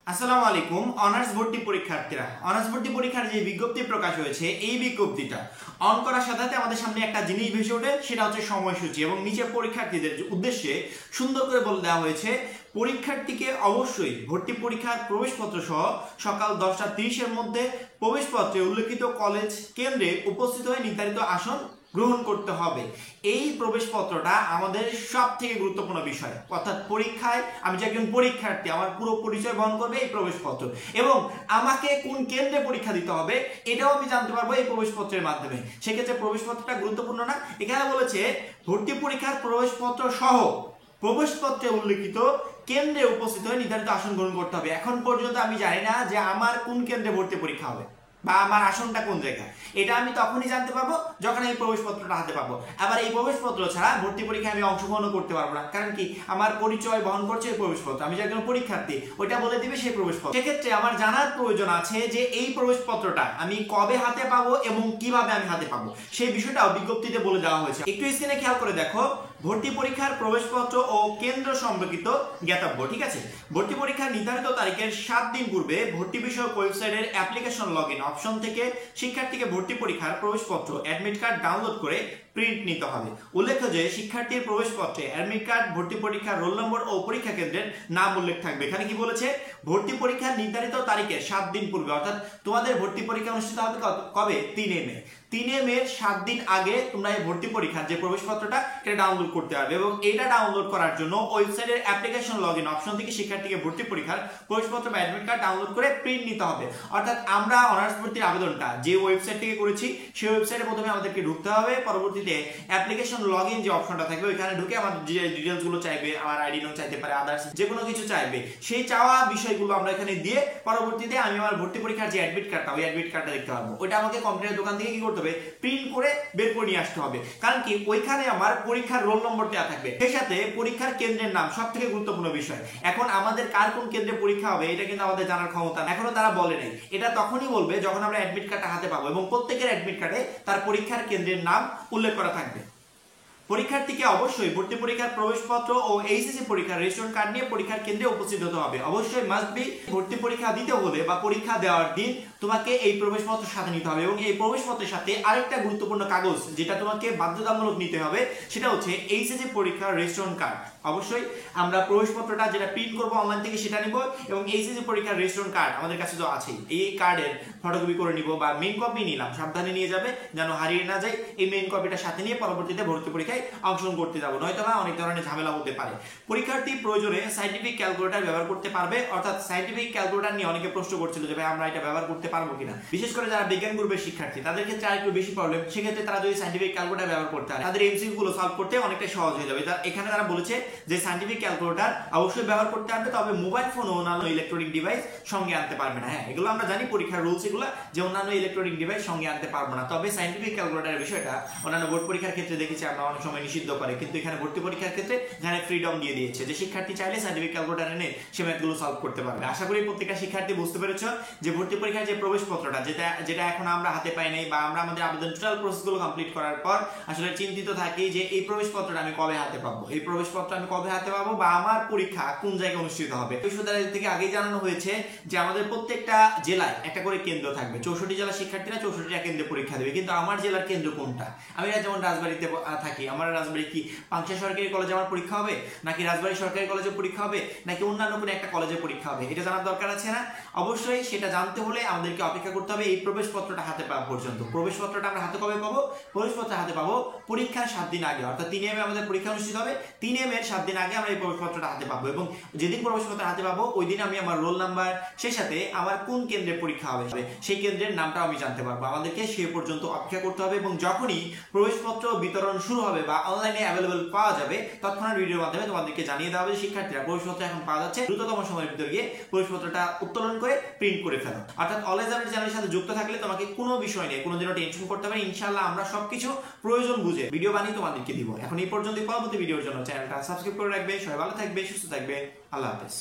আসসালামু আলাইকুম। অনার্স ভর্তি পরীক্ষার্থীরা, অনার্স ভর্তি পরীক্ষার যে বিজ্ঞপ্তি প্রকাশ হয়েছে, এই বিজ্ঞপ্তিটা অন করার সাথে সাথে আমাদের সামনে একটা জিনিস ভেসে ওঠে, সেটা হচ্ছে সময়সূচি। এবং নিচে পরীক্ষার্থীদের উদ্দেশ্যে সুন্দর করে বলে দেওয়া হয়েছে, পরীক্ষার্থীকে অবশ্যই ভর্তি পরীক্ষার প্রবেশপত্র সহ সকাল 10:30-এর মধ্যে প্রবেশপত্রে উল্লেখিত কলেজ কেন্দ্রে উপস্থিত হয়ে নির্ধারিত আসন গ্রহণ করতে হবে। এই প্রবেশপত্রটা আমাদের সব থেকে গুরুত্বপূর্ণ বিষয়, অর্থাৎ পরীক্ষায় আমি যে একজন পরীক্ষার্থী, আমার পুরো পরিচয় বহন করবে এই প্রবেশপত্র, এবং আমাকে কোন কেন্দ্রে পরীক্ষা দিতে হবে এটাও আমি জানতে পারবো এই প্রবেশপত্রের মাধ্যমে। সেক্ষেত্রে প্রবেশপত্রটা গুরুত্বপূর্ণ না? এখানে বলেছে ভর্তি পরীক্ষার প্রবেশপত্র সহ প্রবেশপত্রে উল্লেখিত কেন্দ্রে উপস্থিত হয়ে নির্ধারিত আসন গ্রহণ করতে হবে। এখন পর্যন্ত আমি জানি না যে আমার কোন কেন্দ্রে ভর্তি পরীক্ষা হবে বা আমার আসনটা কোন জায়গায়। এটা আমি তখনই জানতে পারবো যখন আমি প্রবেশপত্রটা হাতে পাবো। আবার এই প্রবেশপত্র ছাড়া ভর্তি পরীক্ষায় আমি অংশগ্রহণ করতে পারবো না, কারণ কি, আমার পরিচয় বহন করছে এই প্রবেশপত্র, আমি যে একজন পরীক্ষার্থী ওইটা বলে দিবে সেই প্রবেশপত্র। সেক্ষেত্রে আমার জানার প্রয়োজন আছে যে এই প্রবেশপত্রটা আমি কবে হাতে পাবো এবং কিভাবে আমি হাতে পাবো, সেই বিষয়টাও বিজ্ঞপ্তিতে বলে দেওয়া হয়েছে। একটু স্ক্রিনে খেয়াল করে দেখো, ভর্তি পরীক্ষার প্রবেশপত্র ও কেন্দ্র সম্পর্কিত জ্ঞাতব্য। ঠিক আছে, ভর্তি পরীক্ষার নির্ধারিত তারিখের 7 দিন পূর্বে ভর্তি বিষয়ক ওয়েবসাইটের অ্যাপ্লিকেশন লগইন অপশন থেকে শিক্ষার্থীকে ভর্তি পরীক্ষার প্রবেশপত্র অ্যাডমিট কার্ড ডাউনলোড করে প্রিন্ট নিতে হবে। উল্লেখ্য যে শিক্ষার্থীর প্রবেশপত্রে অ্যাডমিট কার্ড, ভর্তি পরীক্ষার রোল নম্বর ও পরীক্ষা কেন্দ্রের নাম উল্লেখ থাকবে। এখানে কি বলেছে, ভর্তি পরীক্ষার নির্ধারিত তারিখের 7 দিন পূর্বে, অর্থাৎ তোমাদের ভর্তি পরীক্ষা অনুষ্ঠিত হবে কবে? 3 মে। 3 মের 7 দিন আগে তোমরা এই ভর্তি পরীক্ষার যে প্রবেশপত্রটা এটা ডাউনলোড করতে পারবে, এবং এটা ডাউনলোড করার জন্য ওয়েবসাইটের অ্যাপ্লিকেশন লগইন অপশন থেকে শিক্ষার্থীকে ভর্তি পরীক্ষার প্রবেশপত্র বা অ্যাডমিট কার্ড ডাউনলোড করে প্রিন্ট নিতে হবে। অর্থাৎ আমরা অনার্স ভর্তির আবেদনটা যে ওয়েবসাইট থেকে করেছি সেই ওয়েবসাইটে প্রথমে আমাদেরকে ঢুকতে হবে, পরবর্তীতে অ্যাপ্লিকেশন লগইন যে অপশনটা থাকবে ওইখানে ঢুকে আমার যে ডিটেইলস গুলো চাইবে, আমার আইডি নং চাইতে পারে, আদার্স যে কোনো কিছু চাইবে, সেই চাওয়া বিষয়গুলো আমরা এখানে দিয়ে পরবর্তীতে আমি আমার ভর্তি পরীক্ষার যে অ্যাডমিট কার্ডটা, ওই অ্যাডমিট কার্ডটা দেখতে পারবো। ওইটা আমাকে কম্পিউটার দোকান থেকে কি করতে হবে, প্রিন্ট করে বের করে নিয়ে আসতে হবে। কারণ কি, ওইখানে আমার পরীক্ষার রোল নম্বর দেওয়া থাকবে, সেই সাথে পরীক্ষার কেন্দ্রের নাম, সব থেকে গুরুত্বপূর্ণ বিষয়। এখন আমাদের কার কোন কেন্দ্রে পরীক্ষা হবে এটা কিন্তু আমাদের জানার ক্ষমতা এখনো তারা বলে নাই। এটা তখনই বলবে যখন আমরা অ্যাডমিট কার্ডটা হাতে পাবো, এবং প্রত্যেকের অ্যাডমিট কার্ডে তার পরীক্ষার কেন্দ্রের নাম উল্লেখ করা থাকবে। পরীক্ষার্থীকে অবশ্যই ভর্তি পরীক্ষার প্রবেশপত্র ও এইচএসসি পরীক্ষার রেশন কার্ড নিয়ে পরীক্ষার কেন্দ্রে উপস্থিত হতে হবে। অবশ্যই মাস্ট বি, ভর্তি পরীক্ষা দিতে হলে বা পরীক্ষা দেওয়ার দিন তোমাকে এই প্রবেশপত্র সাথে নিতে হবে, এবং এই প্রবেশপত্রের সাথে আরেকটা গুরুত্বপূর্ণ কাগজ যেটা তোমাকে বাধ্যতামূলক নিতে হবে, সেটা হচ্ছে এইচএসসি পরীক্ষার রেশন কার্ড। অবশ্যই আমরা প্রবেশপত্রটা যেটা প্রিন্ট করবো অনলাইন থেকে সেটা নিব, এবং এইচএসসি পরীক্ষার রেশন কার্ড আমাদের কাছে তো আছেই, এই কার্ডের ফটোকপি করে নিব বা মেইন কপি নিলাম, সাবধানে নিয়ে যাবে যেন হারিয়ে না যায়। এই মেইন কপিটা সাথে নিয়ে পরবর্তীতে ভর্তি পরীক্ষায় অংশগ্রহণ করতে যাবো, নয়তো না অনেক ধরনের ঝামেলা হতে পারে। পরীক্ষার্থী প্রয়োজনে সায়েন্টিফিক ক্যালকুলেটর ব্যবহার করতে পারবে। অর্থাৎ সায়েন্টিফিক ক্যালকুলেটর নিয়ে অনেকে প্রশ্ন করছিল যে ভাই আমরা এটা ব্যবহার করতে পারবো কিনা, বিশেষ করে যারা বিজ্ঞান গ্রুপের শিক্ষার্থী তাদের ক্ষেত্রে আরেকটু বেশি প্রবলেম। সেক্ষেত্রে তারা যদি সায়েন্টিফিক ক্যালকুলেটর ব্যবহার করতে পারে, তাদের এমসিকিউ গুলো সলভ করতে অনেকটা সহজ হয়ে যাবে। এখানে তারা বলেছে যে সায়েন্টিফিক ক্যালকুলেটর অবশ্যই ব্যবহার করতে পারবে, তবে মোবাইল ফোন ও অন্যান্য ইলেকট্রনিক ডিভাইস সঙ্গে আনতে পারবে না। হ্যাঁ, এগুলো আমরা জানি, পরীক্ষার রুলস এগুলো, যে অন্যান্য ইলেকট্রনিক ডিভাইস সঙ্গে আনতে পারবো না। তবে সায়েন্টিফিক ক্যালকুলেটরের বিষয়টা অন্যান্য বোর্ড পরীক্ষার ক্ষেত্রে দেখেছি আমরা অনেক সময় নিষিদ্ধ করে, কিন্তু এখানে ভর্তি পরীক্ষার ক্ষেত্রে এখানে ফ্রিডম দিয়ে দিয়েছে যে শিক্ষার্থী চাইলে সায়েন্টিফিক ক্যালকুলেটর এনে সে ম্যাথগুলো সলভ করতে পারবে। আশা করি প্রত্যেকটা শিক্ষার্থী বুঝতে পেরেছো যে ভর্তি পরীক্ষার যে প্রবেশপত্রটা যেটা এখন আমরা হাতে পাই নাই, বা আমরা আমাদের আবেদন টোটাল প্রসেসগুলো কমপ্লিট করার পর আসলে চিন্তিত থাকি যে এই প্রবেশপত্রটা আমি কবে হাতে পাবো, এই প্রবেশপত্র আমি কবে হাতে পাবো, বা আমার পরীক্ষা কোন জায়গায় অনুষ্ঠিত হবে। বিশ্ববিদ্যালয় থেকে আগেই জানানো হয়েছে যে আমাদের প্রত্যেকটা জেলায় একটা করে কেন্দ্র থাকবে। 64 জেলার শিক্ষার্থীরা 64টা কেন্দ্রে পরীক্ষা দেবে, কিন্তু আমার জেলার কেন্দ্র কোনটা? আমি যেমন রাজবাড়িতে থাকি, আমার রাজবাড়ি কি পাংশা সরকারি কলেজে আমার পরীক্ষা হবে, নাকি রাজবাড়ি সরকারি কলেজে পরীক্ষা হবে, নাকি অন্যান্য কোনো একটা কলেজে পরীক্ষা হবে, এটা জানার দরকার আছে না? অবশ্যই সেটা জানতে হলে আমাদেরকে অপেক্ষা করতে হবে এই প্রবেশপত্রটা হাতে পাওয়া পর্যন্ত। প্রবেশপত্রটা আমরা হাতে কবে পাবো? প্রবেশপত্র হাতে পাবো পরীক্ষার 7 দিন আগে, অর্থাৎ 3 মে আমাদের পরীক্ষা অনুষ্ঠিত হবে। 3 মে 7 দিন আগে আমরা এই প্রবেশপত্রটা হাতে পাবো, এবং যেদিন প্রবেশপত্র হাতে পাবো ওই দিন আমি আমার রোল নাম্বার, সেই সাথে আমার কোন কেন্দ্রে পরীক্ষা হবে সেই কেন্দ্রের নামটাও আমি জানতে পারবো। আমাদেরকে সে পর্যন্ত অপেক্ষা করতে হবে, এবং যখনই প্রবেশপত্র বিতরণ শুরু হবে বা অনলাইনে অ্যাভেলেবল পাওয়া যাবে তৎক্ষণাৎ ভিডিওর মাধ্যমে তোমাদেরকে জানিয়ে দেওয়া হবে যে শিক্ষার্থীরা প্রবেশপত্র এখন পাওয়া যাচ্ছে, দ্রুততম সময়ের ভিতর গিয়ে প্রবেশপত্রটা উত্তোলন করে প্রিন্ট করে ফেলো। অর্থাৎ অলওয়েজ আপডেট চ্যানেলের সাথে যুক্ত থাকলে তোমাকে কোনো বিষয় নিয়ে কোনোদিনও টেনশন করতে হবে। ইনশাআল্লাহ আমরা সবকিছু প্রয়োজন বুঝে ভিডিও বানিয়ে তোমাদেরকে দিব। এখন এই পর্যন্ত, পরবর্তী ভিডিওর জন্য চ্যানেলটা সাবস্ক্রাইব করে রাখবে। সবাই ভালো থাকবে, সুস্থ থাকবে। আল্লাহ হাফেজ।